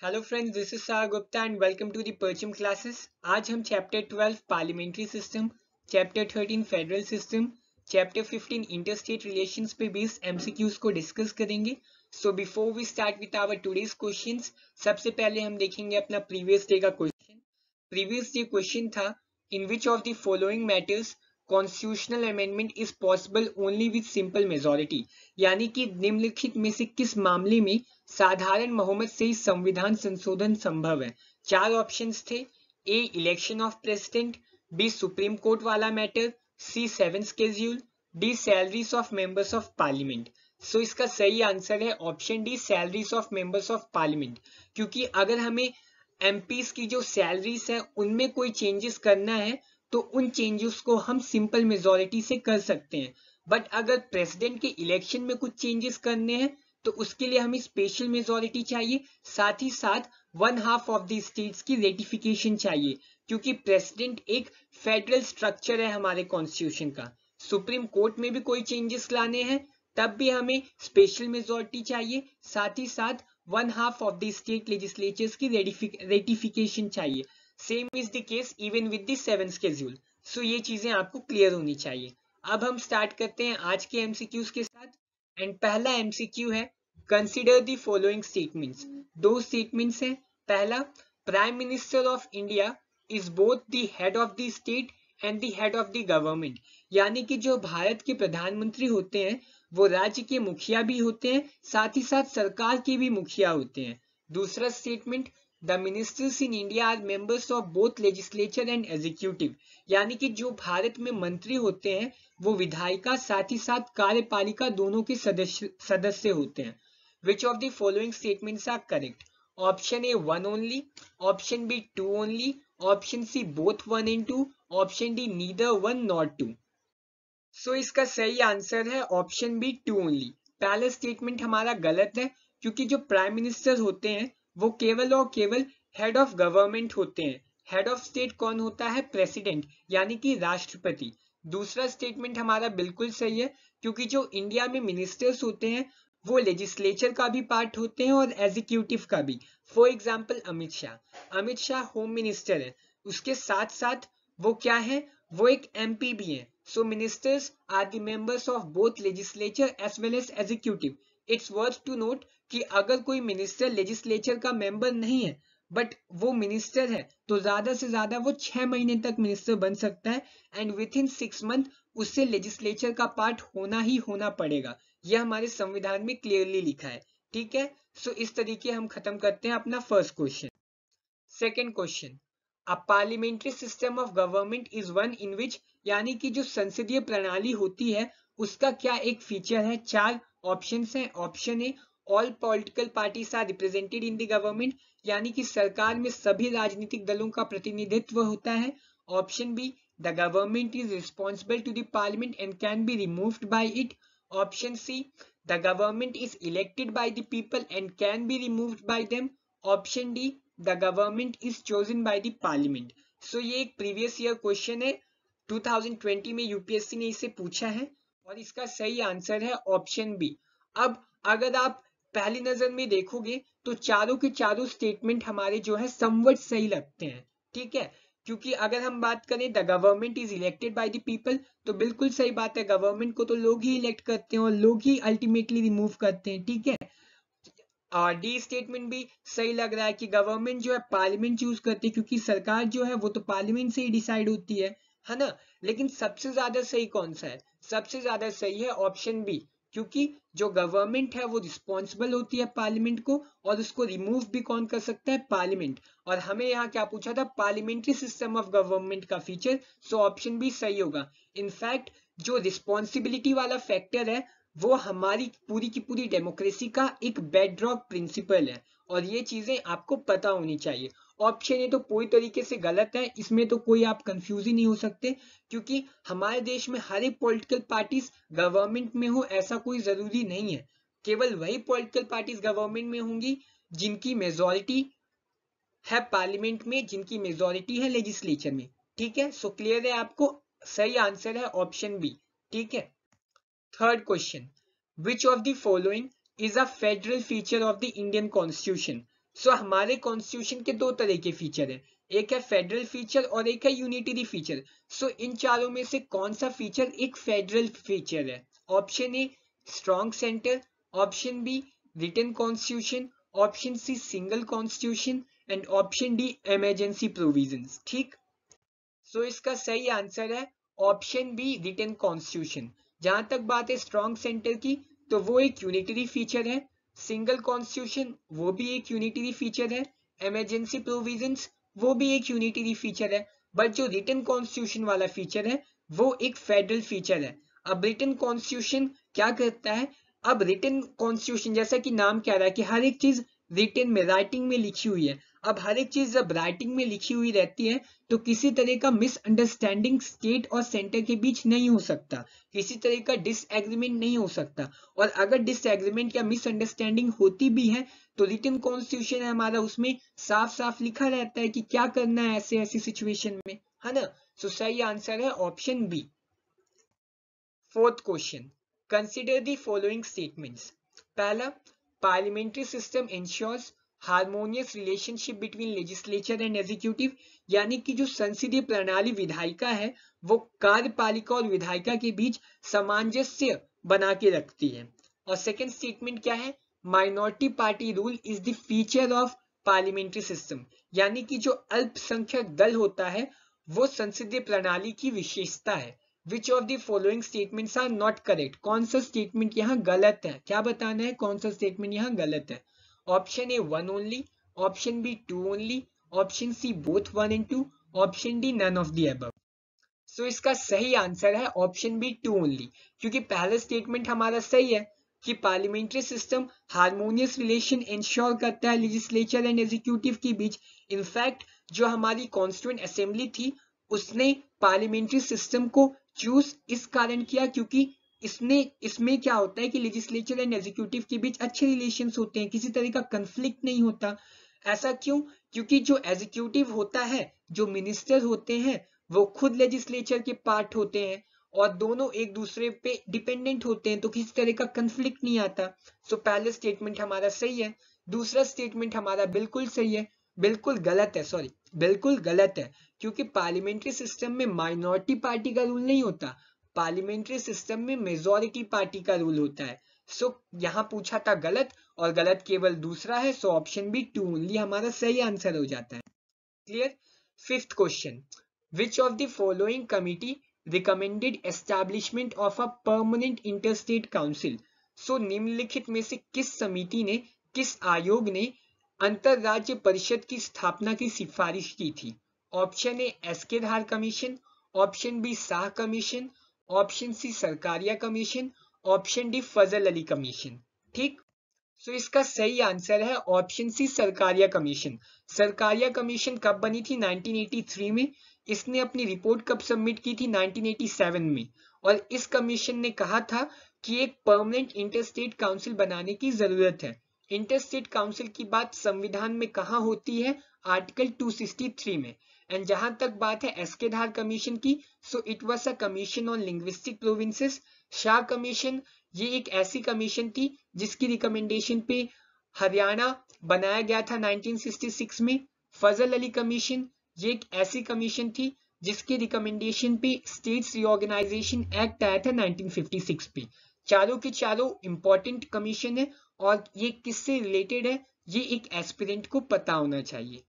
Hello friends, this is Saar Gupta and welcome to the Parcham classes. आज हम chapter 12 parliamentary system, chapter 13 federal system, chapter 15 interstate relations पे based MCQs को discuss करेंगे। So before we start with our today's questions, सबसे पहले हम देखेंगे अपना प्रीवियस डे का क्वेश्चन। प्रीवियस डे क्वेश्चन था, in which of the following matters constitutional amendment is possible only with simple majority, यानी कि निम्नलिखित में से किस मामले में साधारण बहुमत से ही संविधान संशोधन संभव है। चार ऑप्शंस थे, A election of president, B supreme court वाला matter, C seven schedule, D salaries of members of parliament. So इसका सही आंसर है option D, salaries of members of parliament. क्योंकि अगर हमें एमपीज की जो सैलरीज है उनमें कोई चेंजेस करना है तो उन चेंजेस को हम सिंपल मेजोरिटी से कर सकते हैं, बट अगर प्रेसिडेंट के इलेक्शन में कुछ चेंजेस करने हैं तो उसके लिए हमें स्पेशल मेजोरिटी चाहिए, साथ ही साथ 1/2 ऑफ द स्टेट्स की रेटिफिकेशन चाहिए, क्योंकि प्रेसिडेंट एक फेडरल स्ट्रक्चर है हमारे कॉन्स्टिट्यूशन का। सुप्रीम कोर्ट में भी कोई चेंजेस लाने हैं तब भी हमें स्पेशल मेजोरिटी चाहिए, साथ ही साथ 1/2 ऑफ द स्टेट लेजिस्लेचर्स की रेटिफिकेशन चाहिए। Same is the case even with the seven schedule. So ये चीजें आपको क्लियर होनी चाहिए। अब हम स्टार्ट करते हैं आज के एमसीक्यूज के साथ। एंड पहला एमसीक्यू है, कंसिडर द फॉलोइंग स्टेटमेंट्स। दो स्टेटमेंट्स हैं। पहला, prime minister of India is both the head of the state and the head of the government, यानी कि जो भारत के प्रधानमंत्री होते हैं वो राज्य के मुखिया भी होते हैं, साथ ही साथ सरकार के भी मुखिया होते हैं। दूसरा statement, the ministers in India are members of both legislature and executive, यानी कि जो भारत में मंत्री होते हैं वो विधायिका साथ ही साथ कार्यपालिका दोनों के सदस्य होते हैं। Which of the following statements are correct? Option A 1 only, option B 2 only, option C both 1 and 2, option D neither 1 nor 2। So इसका सही आंसर है ऑप्शन बी 2 ओनली। पहला स्टेटमेंट हमारा गलत है, क्योंकि जो प्राइम मिनिस्टर होते हैं वो केवल और केवल हेड ऑफ गवर्नमेंट होते हैं। हेड ऑफ स्टेट कौन होता है? प्रेसिडेंट, यानी कि राष्ट्रपति। दूसरा स्टेटमेंट हमारा बिल्कुल सही है, क्योंकि जो इंडिया में मिनिस्टर्स होते हैं वो लेजिस्लेचर का भी पार्ट होते हैं और एग्जीक्यूटिव का भी। For example Amit Shah home minister है, उसके साथ साथ वो क्या है? वो एक एमपी भी है। So ministers are the members of both legislature as well as executive. It's worth to note कि अगर कोई मिनिस्टर लेजिस्लेचर का मेंबर नहीं है बट वो मिनिस्टर है तो ज्यादा से ज्यादा वो 6 महीने तक मिनिस्टर बन सकता है, एंड विद इन 6 मंथ उससे लेजिस्लेचर का पार्ट होना ही होना पड़ेगा। यह हमारे संविधान में क्लियरली लिखा है। ठीक है, सो इस तरीके हम खत्म करते हैं अपना first question. Second question, a parliamentary system of government is one in which, यानी कि जो संसदीय प्रणाली होती है उसका क्या एक फीचर है? चार ऑप्शंस हैं। Option A, all political parties are represented in the government, यानी कि सरकार में सभी राजनीतिक दलों का प्रतिनिधित्व होता है। Option B, the government is responsible to the parliament and can be removed by it. Option C, the government is elected by the people and can be removed by them. Option D, the government is chosen by the parliament. So ये एक previous year question है, 2020 में UPSC ने इसे पूछा है और इसका सही आंसर है ऑप्शन बी। अब अगर आप पहली नजर में देखोगे तो चारों के चारों स्टेटमेंट हमारे जो है समवट सही लगते हैं। ठीक है, क्योंकि अगर हम बात करें the government is elected by the people, तो बिल्कुल सही बात है, गवर्नमेंट को तो लोग ही इलेक्ट करते हैं और लोग ही अल्टीमेटली रिमूव करते हैं। ठीक है, और डी स्टेटमेंट भी सही लग रहा है कि गवर्नमेंट जो है पार्लियामेंट चूज करती है, क्योंकि सरकार जो है वो तो पार्लियामेंट से ही डिसाइड होती है ना। लेकिन सबसे ज्यादा सही कौन सा है? सबसे ज्यादा सही है ऑप्शन बी, क्योंकि जो गवर्नमेंट है वो रिस्पॉन्सिबल होती है पार्लियामेंट को और उसको रिमूव भी कौन कर सकता है? पार्लियामेंट। और हमें यहाँ क्या पूछा था? पार्लियामेंट्री सिस्टम ऑफ गवर्नमेंट का फीचर। सो ऑप्शन बी सही होगा। इनफैक्ट जो रिस्पॉन्सिबिलिटी वाला फैक्टर है वो हमारी पूरी की पूरी डेमोक्रेसी का एक बेडरॉक प्रिंसिपल है, और ये चीजें आपको पता होनी चाहिए। ऑप्शन ए तो पूरी तरीके से गलत है, इसमें तो कोई आप कंफ्यूज ही नहीं हो सकते, क्योंकि हमारे देश में हर एक पॉलिटिकल पार्टीज गवर्नमेंट में हो ऐसा कोई जरूरी नहीं है। केवल वही पॉलिटिकल पार्टीज गवर्नमेंट में होंगी जिनकी मेजोरिटी है पार्लियामेंट में, जिनकी मेजोरिटी है लेजिस्लेचर में। ठीक है, सो क्लियर है आपको? सही आंसर है ऑप्शन बी। ठीक है, third question, which of the following is a federal feature of the Indian constitution? So हमारे कॉन्स्टिट्यूशन के दो तरह के फीचर है, एक है फेडरल फीचर और एक है यूनिटरी फीचर। सो इन चारों में से कौन सा फीचर एक फेडरल फीचर है? Option A strong centre, option B written constitution, option C single constitution and option D emergency provisions. ठीक, सो इसका सही आंसर है ऑप्शन बी रिटन कॉन्स्टिट्यूशन। जहां तक बात है स्ट्रॉन्ग सेंटर की, तो वो एक यूनिटरी फीचर है, सिंगल कॉन्स्टिट्यूशन वो भी एक यूनिटरी फीचर है, इमरजेंसी प्रोविजंस वो भी एक यूनिटरी फीचर है, बट जो रिटन कॉन्स्टिट्यूशन वाला फीचर है वो एक फेडरल फीचर है। अब रिटन कॉन्स्टिट्यूशन क्या करता है? अब रिटन कॉन्स्टिट्यूशन जैसा कि नाम कह रहा है कि हर एक चीज रिटन में राइटिंग में लिखी हुई है। अब हर एक चीज जब राइटिंग में लिखी हुई रहती है तो किसी तरह का मिसअंडरस्टैंडिंग स्टेट और सेंटर के बीच नहीं हो सकता, किसी तरह का डिसएग्रीमेंट नहीं हो सकता। और अगर डिसएग्रीमेंट या मिसअंडरस्टैंडिंग होती भी है तो रिटन कॉन्स्टिट्यूशन है हमारा, उसमें साफ साफ लिखा रहता है कि क्या करना है ऐसे ऐसी सिचुएशन में, है ना। सो सही आंसर है option B. Fourth question, consider the following statements. पहला, parliamentary system ensures harmonious relationship between legislature and executive, यानी कि जो संसदीय प्रणाली विधायिका है वो कार्यपालिका और विधायिका के बीच सामंजस्य बना के रखती है। और सेकंड स्टेटमेंट क्या है? Minority party rule is the feature of parliamentary system, यानी कि जो अल्पसंख्यक दल होता है वो संसदीय प्रणाली की विशेषता है। Which of the following statements are not correct, कौन सा स्टेटमेंट यहाँ गलत है? क्या बताना है कौन सा स्टेटमेंट यहाँ गलत है? Option A one only, option B two only, option C both one and two, option D none of the above. So इसका सही आंसर है ऑप्शन बी टू ओनली, क्योंकि पहला स्टेटमेंट हमारा सही है कि parliamentary system harmonious relation ensure करता है लेजिस्लेचर एंड एग्जीक्यूटिव के बीच। इनफैक्ट जो हमारी कॉन्स्टिट्यूएंट असेंबली थी उसने पार्लियामेंट्री सिस्टम को चूज इस कारण किया क्योंकि इसमें क्या होता है कि लेजिस्लेचर एंड एग्जीक्यूटिव के बीच अच्छे रिलेशंस होते हैं, किसी तरह का कंफ्लिक्ट नहीं होता। ऐसा क्यों? क्योंकि जो एग्जीक्यूटिव होता है, जो मिनिस्टर होते हैं, वो खुद लेजिस्लेचर के पार्ट होते हैं और दोनों एक दूसरे पे डिपेंडेंट होते हैं, तो किसी तरह का कंफ्लिक्ट नहीं आता। सो पहला स्टेटमेंट हमारा सही है। दूसरा स्टेटमेंट हमारा बिल्कुल सही है, बिल्कुल गलत है, सॉरी बिल्कुल गलत है, क्योंकि पार्लियामेंट्री सिस्टम में माइनॉरिटी पार्टी का रूल नहीं होता, पार्लियामेंट्री सिस्टम में मेजॉरिटी पार्टी का रूल होता है। सो यहाँ पूछा था गलत और गलत केवल दूसरा है, so option B two only हमारा सही आंसर हो जाता है। Clear? Fifth question, which of the following committee recommended establishment of a permanent interstate council. So निम्नलिखित में से किस समिति ने, किस आयोग ने अंतरराज्य परिषद की स्थापना की सिफारिश की थी? Option A SK Dhar commission, option B Shah commission, option C Sarkaria commission, option D Fazal Ali commission. ठीक, सो इसका सही आंसर है option C Sarkaria commission. Sarkaria commission कब बनी थी? 1983 में। इसने अपनी रिपोर्ट कब सबमिट की थी? 1987 में। और इस कमीशन ने कहा था कि एक परमानेंट इंटरस्टेट काउंसिल बनाने की जरूरत है। इंटरस्टेट काउंसिल की बात संविधान में कहाँ होती है? आर्टिकल 263 में। एंड जहां तक बात है एसके धार कमीशन की, so it was a commission on linguistic provinces. Shah commission ये एक ऐसी कमीशन थी जिसकी रिकमेंडेशन पे हरियाणा बनाया गया था 1966 में। फजल अली कमीशन ये एक ऐसी कमीशन थी जिसके रिकमेंडेशन पे स्टेट्स रीऑर्गेनाइजेशन एक्ट आया था 1956 पे। चारों के चारों इंपॉर्टेंट कमीशन है और ये किससे रिलेटेड है ये एक एस्पिरेंट को पता होना चाहिए।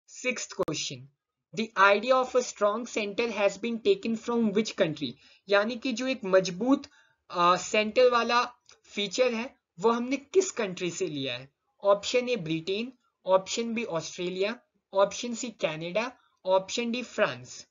Sixth question, the idea of a strong centre has been taken from which country, यानी कि जो एक मजबूत सेंटर वाला फीचर है वो हमने किस कंट्री से लिया है? Option A Britain, option B Australia, option C Canada, option D France.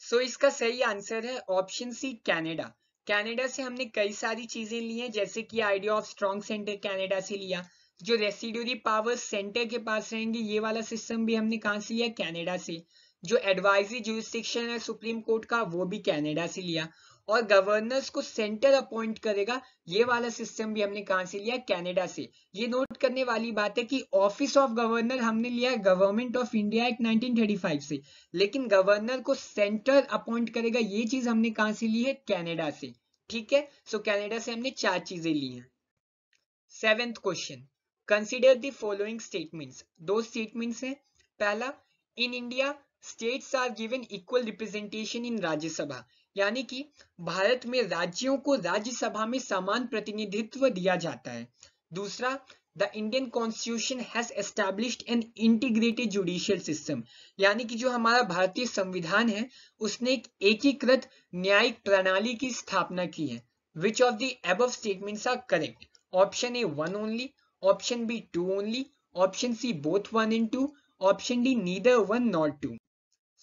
So इसका सही आंसर है ऑप्शन सी कनाडा। कनाडा से हमने कई सारी चीजें ली हैं, जैसे कि idea of strong centre Canada से लिया, जो रेसिड्यूरी पावर सेंटर के पास रहेंगे ये वाला सिस्टम भी हमने कहां से लिया? कनाडा से। जो एडवाइजरी जुरिस्डिक्शन है सुप्रीम कोर्ट का वो भी कनाडा से लिया, और गवर्नर्स को सेंटर अपॉइंट करेगा ये वाला सिस्टम भी हमने कहां से लिया? कनाडा से। ये नोट करने वाली बात है कि ऑफिस ऑफ गवर्नर हमने लिया है गवर्नमेंट ऑफ इंडिया एक्ट 1935 से, लेकिन गवर्नर को सेंटर अपॉइंट करेगा ये चीज हमने कहां से ली है? कनाडा से। ठीक है, सो कनाडा से हमने चार चीजें ली हैं। Seventh question, consider the following statements. दो स्टेटमेंट्स हैं। पहला, in India states are given equal representation in Rajya Sabha, यानी कि भारत में राज्यों को राज्यसभा में समान प्रतिनिधित्व दिया जाता है। दूसरा, the Indian constitution has established an integrated judicial system, यानी कि जो हमारा भारतीय संविधान है उसने एक एकीकृत न्यायिक प्रणाली की स्थापना की है। Which of the above statements are correct? Option A 1 only, option B 2 only, option C both 1 and 2, option D neither 1 nor 2।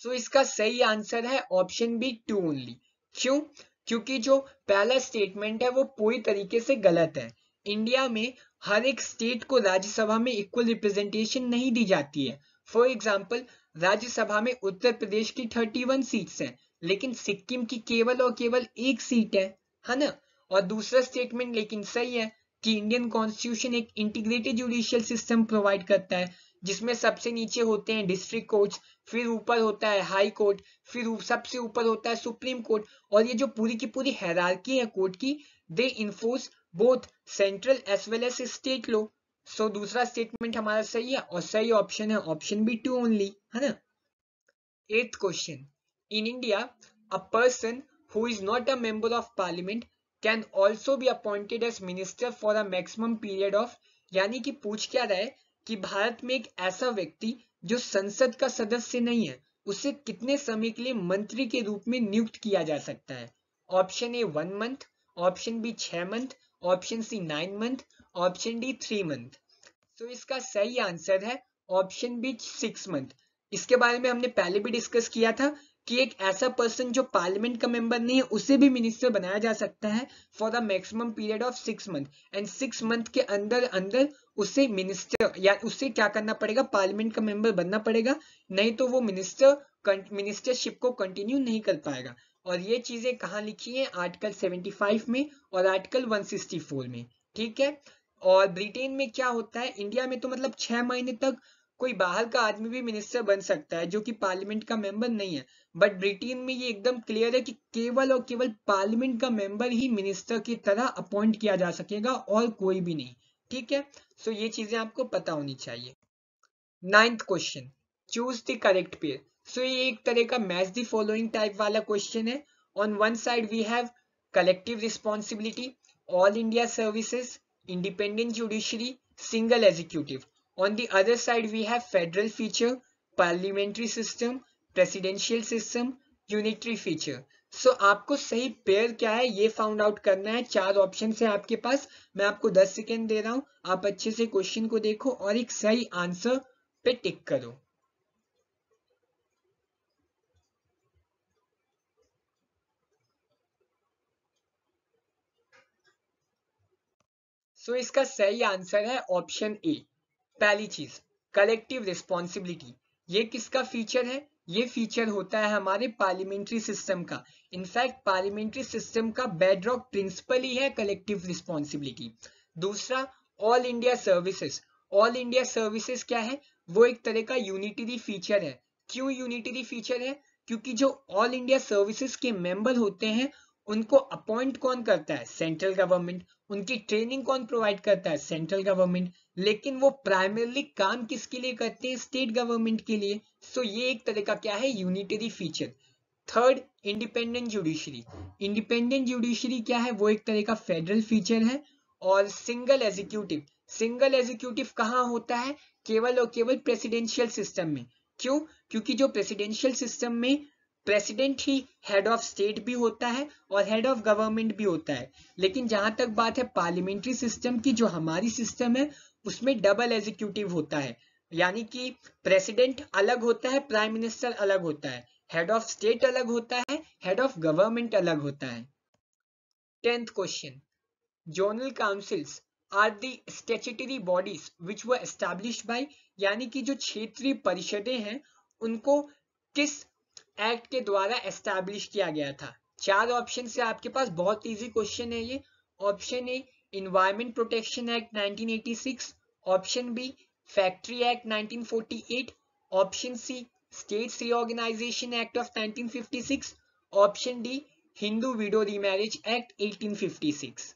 So इसका सही आंसर है ऑप्शन बी 2 ओनली। क्यों? क्योंकि जो पहला स्टेटमेंट है वो पूरी तरीके से गलत है। इंडिया में हर एक स्टेट को राज्यसभा में इक्वल रिप्रेजेंटेशन नहीं दी जाती है। फॉर एग्जाम्पल, राज्यसभा में उत्तर प्रदेश की 31 सीट्स हैं, लेकिन सिक्किम की केवल और केवल एक सीट है ना। और दूसरा स्टेटमेंट लेकिन सही है कि इंडियन कॉन्स्टिट्यूशन एक इंटीग्रेटेड जुडिशियल सिस्टम प्रोवाइड करता है, जिसमें सबसे नीचे होते हैं डिस्ट्रिक्ट कोर्ट्स, फिर ऊपर होता है हाई कोर्ट, फिर सबसे ऊपर होता है सुप्रीम कोर्ट। और ये जो पूरी की पूरी हायरार्की है कोर्ट की, they enforce both central as well as state law. So दूसरा स्टेटमेंट हमारा सही है और सही ऑप्शन है ऑप्शन बी 2 ओनली, है ना। 8th question, in India a person who is not a member of parliament can also be appointed as minister for a maximum period of, यानी कि पूछ क्या रहा है कि भारत में एक ऐसा व्यक्ति जो संसद का सदस्य नहीं है, उसे कितने समय के लिए मंत्री के रूप में नियुक्त किया जा सकता है। Option A 1 month, option B 6 month, option C 9 month, option D 3 month. तो इसका सही आंसर है ऑप्शन बी 6 मंथ। इसके बारे में हमने पहले भी डिस्कस किया था कि एक ऐसा पर्सन जो पार्लियामेंट का मेंबर नहीं है उसे भी मिनिस्टर बनाया जा सकता है for the maximum period of 6 month, and 6 month के अंदर अंदर उसे मिनिस्टर या उसे क्या करना पड़ेगा, पार्लियामेंट का मेंबर बनना पड़ेगा, नहीं तो वो मिनिस्टरशिप को कंटिन्यू नहीं कर पाएगा। और ये चीजें कहाँ लिखी है? आर्टिकल 75 में और आर्टिकल 164 में, ठीक है। और ब्रिटेन में क्या होता है, इंडिया में तो मतलब 6 महीने तक कोई बाहर का आदमी भी मिनिस्टर बन सकता है जो कि पार्लियामेंट का मेंबर नहीं है, बट ब्रिटेन में ये एकदम क्लियर है कि केवल और केवल पार्लियामेंट का मेंबर ही मिनिस्टर की तरह अपॉइंट किया जा सकेगा और कोई भी नहीं, ठीक है। सो ये चीजें आपको पता होनी चाहिए। 9th question, choose the correct pair. So ये एक तरह का मैच द फॉलोइंग टाइप वाला क्वेश्चन है। On one side we have collective responsibility, all India services, independent judiciary, single executive. On the other side, we have federal feature, parliamentary system, presidential system, unitary feature. So आपको सही pair क्या है ये found out करना है। 4 option है आपके पास, मैं आपको 10 सेकेंड दे रहा हूं, आप अच्छे से क्वेश्चन को देखो और एक सही आंसर पे टिक करो। सो इसका सही आंसर है ऑप्शन ए। पहली चीज, कलेक्टिव रिस्पॉन्सिबिलिटी, ये किसका फीचर है? ये फीचर होता है हमारे पार्लियामेंट्री सिस्टम का। इनफैक्ट पार्लियामेंट्री सिस्टम का बेडरॉक प्रिंसिपल ही है कलेक्टिव रिस्पॉन्सिबिलिटी। दूसरा, all India services. All India services क्या है? वो एक तरह का यूनिटरी फीचर है। क्यों यूनिटरी फीचर है? क्योंकि जो ऑल इंडिया सर्विसेज के मेंबर होते हैं उनको अपॉइंट कौन करता है? Central government. उनकी ट्रेनिंग कौन प्रोवाइड करता है? Central government. लेकिन वो प्राइमरली काम किसके लिए करते हैं? स्टेट गवर्नमेंट के लिए। सो ये एक तरह का क्या है? Unitary feature. Third, independent judiciary. Independent judiciary क्या है? वो एक तरह का फेडरल फीचर है। और सिंगल एग्जीक्यूटिव, सिंगल एग्जीक्यूटिव कहाँ होता है? केवल और केवल प्रेसिडेंशियल सिस्टम में। क्यों? क्योंकि जो प्रेसिडेंशियल सिस्टम में president he head of state भी होता है और हेड ऑफ गवर्नमेंट भी होता है। लेकिन जहां तक बात है पार्लियामेंट्री सिस्टम की, जो हमारी सिस्टम है उसमें डबल एग्जीक्यूटिव होता है, यानी कि प्रेसिडेंट अलग होता है, प्राइम मिनिस्टर अलग होता है, हेड ऑफ स्टेट अलग होता है, हेड ऑफ गवर्नमेंट अलग होता है। 10th question, zonal councils are the statutory bodies which were established by, यानी कि जो क्षेत्रीय परिषदें हैं उनको किस एक्ट के द्वारा एस्टैब्लिश किया गया था? 4 ऑप्शन से आपके पास, बहुत इजी क्वेश्चन है ये। Option A, environment protection act 1986, option B, factory act 1948, option C, states reorganisation act of 1956, option D, Hindu widow remarriage act 1856।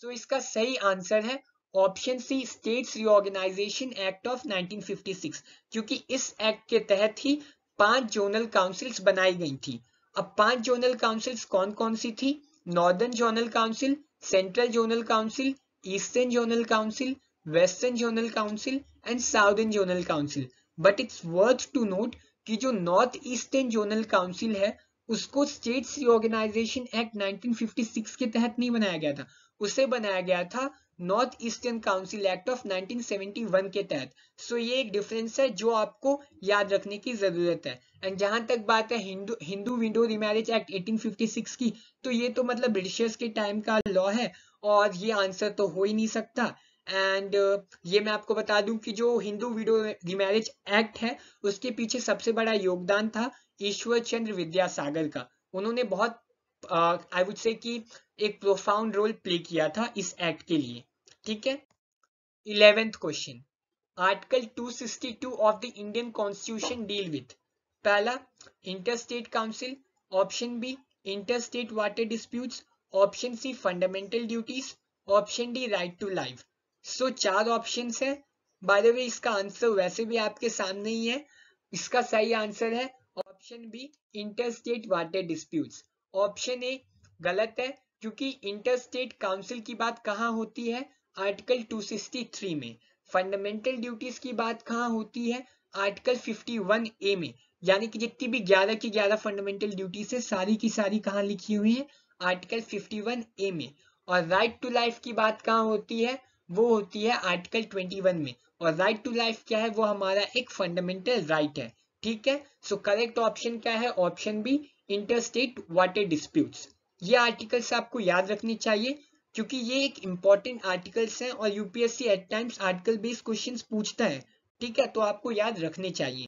So इसका सही आंसर है option C states reorganisation act of 1956, क्योंकि इस एक्ट के तहत ही 5 zonal councils बनाई गई थी। अब 5 जोनल काउंसिल्स कौन कौन सी थी? Northern zonal council, central zonal council, eastern zonal council, western zonal council and southern zonal council. But it's worth to note कि जो नॉर्थ ईस्टर्न जोनल काउंसिल है उसको स्टेट्स रीऑर्गेनाइजेशन एक्ट 1956 के तहत नहीं बनाया गया था, उसे बनाया गया था north eastern council act of 1971 के तहत। सो ये एक डिफरेंस है जो आपको याद रखने की जरूरत है। एंड जहां तक बात है हिंदू विडो रिमैरिज एक्ट 1856 की, तो ये तो मतलब ब्रिटिशर्स के टाइम का लॉ है और ये आंसर तो हो ही नहीं सकता। एंड ये मैं आपको बता दूं कि जो हिंदू विडो रिमैरिज एक्ट है उसके पीछे सबसे बड़ा योगदान था ईश्वर चंद्र विद्यासागर का। उन्होंने बहुत आई वुड से कि एक प्रोफाउंड रोल प्ले किया था इस एक्ट के लिए। ठीक है। 11th question, article 262 of the Indian constitution deal with. पहला, interstate council, option B interstate water disputes, option C fundamental duties, option D right to life. So 4 options है। By the way इसका answer वैसे भी आपके सामने ही है। इसका सही आंसर है option B interstate water disputes. Option A गलत है, क्योंकि इंटरस्टेट काउंसिल की बात कहाँ होती है? आर्टिकल 263 में। फंडामेंटल ड्यूटीज की बात कहाँ होती है? आर्टिकल 51 ए में। यानी कि जितनी भी 11 की 11 फंडामेंटल ड्यूटीज है सारी की सारी कहाँ लिखी हुई है? आर्टिकल 51 ए में। और राइट टू लाइफ की बात कहाँ होती है? वो होती है आर्टिकल 21 में। और राइट टू लाइफ क्या है? वो हमारा एक फंडामेंटल राइट है। ठीक है। सो करेक्ट ऑप्शन क्या है? Option B interstate water disputes. ये आर्टिकल्स आपको याद रखनी चाहिए क्योंकि ये एक इंपॉर्टेंट आर्टिकल्स हैं और UPSC at times article based questions पूछता है। ठीक है, तो आपको याद रखने चाहिए।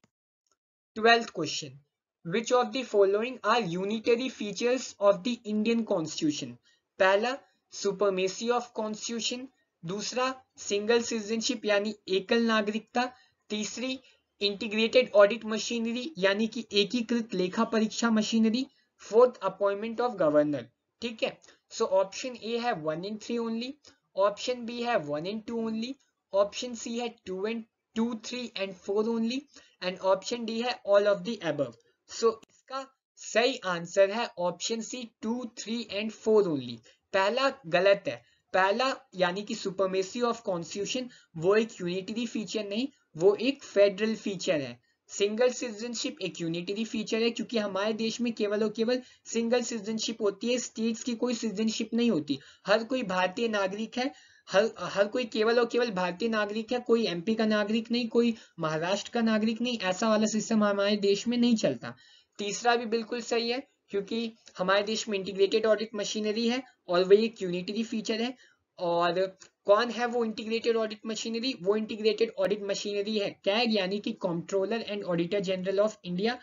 12th question, which of the following are unitary features of the Indian constitution? पहला, सुपरमेसी ऑफ कॉन्स्टिट्यूशन। दूसरा, सिंगल सिटीजनशिप यानी एकल नागरिकता। तीसरी, इंटीग्रेटेड ऑडिट मशीनरी यानी कि एकीकृत लेखा परीक्षा machinery. Fourth, appointment of governor. ठीक है। सो ऑप्शन ए है 1 and 3 ओनली, ऑप्शन बी है 1 and 2 ओनली, ऑप्शन सी है 2, 3 and 4 only and option D है all of the above. So इसका सही आंसर है ऑप्शन सी 2, 3 and 4 ओनली। पहला गलत है। पहला यानी कि सुपरमेसी ऑफ कॉन्स्टिट्यूशन वो एक यूनिटरी फीचर नहीं, वो एक फेडरल फीचर है। सिंगल सिटीजनशिप एक यूनिटरी फीचर है क्योंकि हमारे देश में केवल और केवल सिंगल सिटीजनशिप होती है, स्टेट्स की कोई सिटीजनशिप नहीं होती। हर कोई भारतीय नागरिक है, हर कोई केवल और केवल भारतीय नागरिक है, कोई एमपी का नागरिक नहीं, कोई महाराष्ट्र का नागरिक नहीं। ऐसा वाला सिस्टम हमारे देश में नहीं चलता। तीसरा भी बिल्कुल सही है क्योंकि हमारे देश में इंटीग्रेटेड ऑडिट मशीनरी है और वही एक यूनिटरी फीचर है। और कौन है वो इंटीग्रेटेड ऑडिट मशीनरी? वो इंटीग्रेटेड ऑडिट मशीनरी है कैग यानी कि controller and auditor general of India.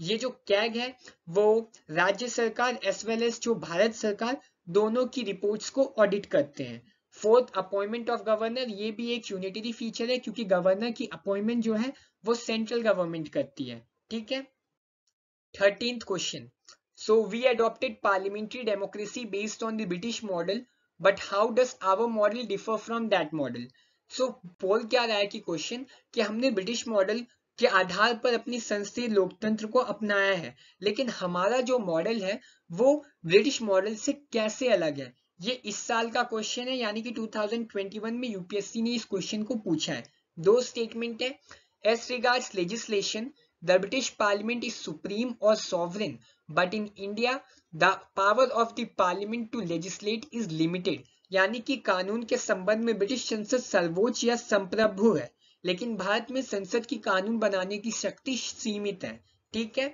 ये जो कैग है वो राज्य सरकार एज वेल एज जो भारत सरकार दोनों की रिपोर्ट्स को ऑडिट करते हैं। फोर्थ, अपॉइंटमेंट ऑफ गवर्नर, ये भी एक यूनिटरी फीचर है क्योंकि गवर्नर की अपॉइंटमेंट जो है वो सेंट्रल गवर्नमेंट करती है। ठीक है। 13th question. So we adopted parliamentary democracy based on the British model, but how does our model differ from that model? So बोल क्या रहा है कि क्वेश्चन कि हमने ब्रिटिश मॉडल के आधार पर अपनी संसदीय लोकतंत्र को अपनाया है, लेकिन हमारा जो मॉडल है वो ब्रिटिश मॉडल से कैसे अलग है? ये इस साल का क्वेश्चन है यानी कि 2021 में यूपीएससी ने इस क्वेश्चन को पूछा है। दो स्टेटमेंट है। As regards legislation, the British Parliament is supreme or sovereign, but in India, the power of the Parliament to legislate is limited. यानी कि कानून के संबंध में ब्रिटिश संसद सर्वोच्च या संप्रभु है, लेकिन भारत में संसद की कानून बनाने की शक्ति सीमित है। ठीक है।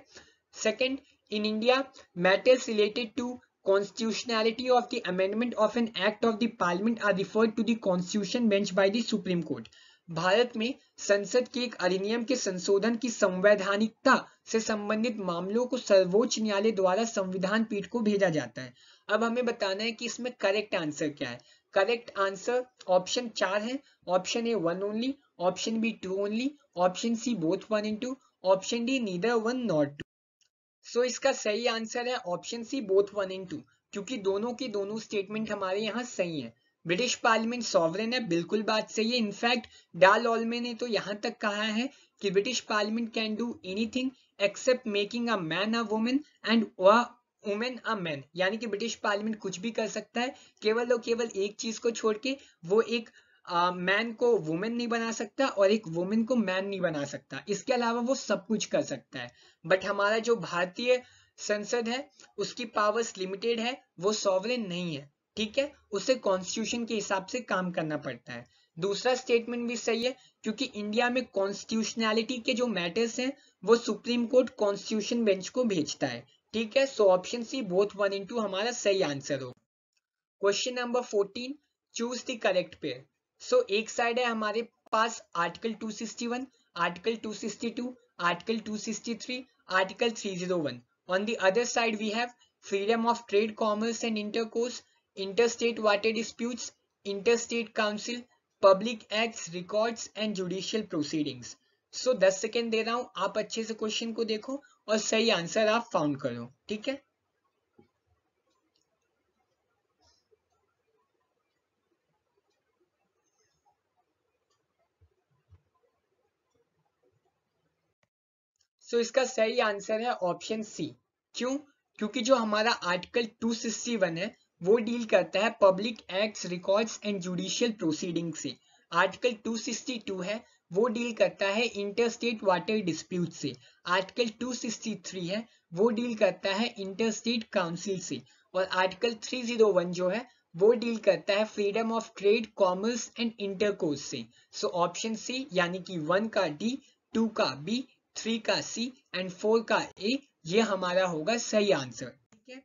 Second, in India, matters related to constitutionality of the amendment of an act of the Parliament are referred to the Constitution bench by the Supreme Court. Bharat में संसद के एक अधिनियम के संशोधन की संवैधानिकता से संबंधित मामलों को सर्वोच्च न्यायालय द्वारा संविधान पीठ को भेजा जाता है। अब हमें बताना है कि इसमें करेक्ट आंसर क्या है। करेक्ट आंसर ऑप्शन 4 है। Option A 1 only, option B 2 only, option C both 1 and 2, option D neither 1 nor 2। So इसका सही आंसर है ऑप्शन सी बोथ 1 and 2, क्योंकि दोनों के दोनों स्टेटमेंट हमारे यहाँ सही है। ब्रिटिश पार्लियामेंट सॉवरेन है, बिल्कुल बात सही है। इनफैक्ट डाल ऑल्मे ने तो यहां तक कहा है कि British parliament can do anything accept making a man a women and women a man, यानी कि ब्रिटिश पार्लियामेंट कुछ भी कर सकता है, केवल और केवल एक चीज को छोड़ के, वो एक मैन को वुमेन नहीं बना सकता और एक वुमेन को मैन नहीं बना सकता। इसके अलावा वो सब कुछ कर सकता है। बट हमारा जो भारतीय संसद है उसकी पावर्स लिमिटेड है, वो सॉवरेन नहीं है, ठीक है, उसे कॉन्स्टिट्यूशन के हिसाब से काम करना पड़ता है। दूसरा स्टेटमेंट भी सही है, क्योंकि इंडिया में कॉन्स्टिट्यूशनैलिटी के जो मैटर्स हैं वो सुप्रीम कोर्ट कॉन्स्टिट्यूशन बेंच को भेजता है, ठीक है। So option C both 1 and 2 हमारा सही आंसर हो। Question number 14, choose the correct pair. So एक साइड है हमारे पास article 261, article 262, article 263, article 301। On the other side we have freedom of trade, commerce and intercourse, interstate water disputes, interstate council, public acts, records and judicial proceedings. So 10 second दे रहा हूं, आप अच्छे से question को देखो और सही आंसर आप फाउंड करो, ठीक है। सो इसका सही आंसर है ऑप्शन सी। क्यों? क्योंकि जो हमारा आर्टिकल 261 है वो डील करता है public acts, records and judicial proceeding से। आर्टिकल 262 है वो डील करता है इंटरस्टेट वाटर डिस्प्यूट से। आर्टिकल 263 है वो डील करता है इंटरस्टेट काउंसिल से। और आर्टिकल 301 जो है वो डील करता है freedom of trade, commerce and intercourse से। सो ऑप्शन सी यानी कि 1 का डी, 2 का बी, 3 का सी एंड 4 का ए, ये हमारा होगा सही आंसर, ठीक है।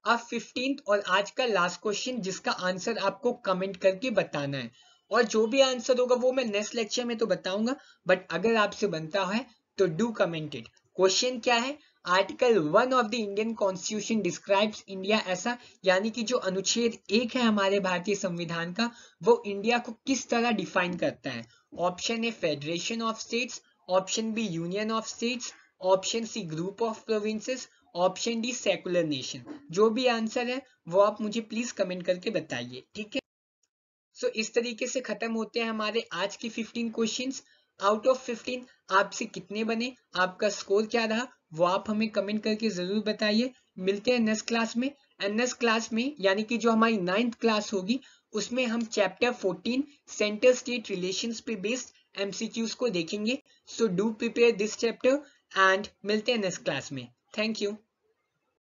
अब 15th और आज का लास्ट क्वेश्चन जिसका आंसर आपको कमेंट करके बताना है, और जो भी आंसर होगा वो मैं नेक्स्ट लेक्चर में तो बताऊंगा, बट अगर आपसे बनता है तो डू कमेंट इट। क्वेश्चन क्या है? Article 1 of the Indian constitution describes India ऐसा, यानी कि जो अनुच्छेद 1 है हमारे भारतीय संविधान का, वो इंडिया को किस तरह डिफाइन करता है? Option A federation of states, option B union of states, option C group of provinces, option D secular nation. जो भी आंसर है वो आप मुझे प्लीज कमेंट करके बताइए, ठीक है। सो इस तरीके से खत्म होते हैं हमारे आज के 15 क्वेश्चंस। आउट ऑफ 15 आपसे कितने बने, आपका स्कोर क्या रहा, वो आप हमें कमेंट करके जरूर बताइए। मिलते हैं नेक्स्ट क्लास में। एंड नेक्स्ट क्लास में यानी कि जो हमारी 9th क्लास होगी उसमें हम चैप्टर 14 सेंटर स्टेट रिलेशंस पे बेस्ड एमसीक्यूज को देखेंगे। So do prepare this chapter and मिलते हैं नेक्स्ट क्लास में। Thank you.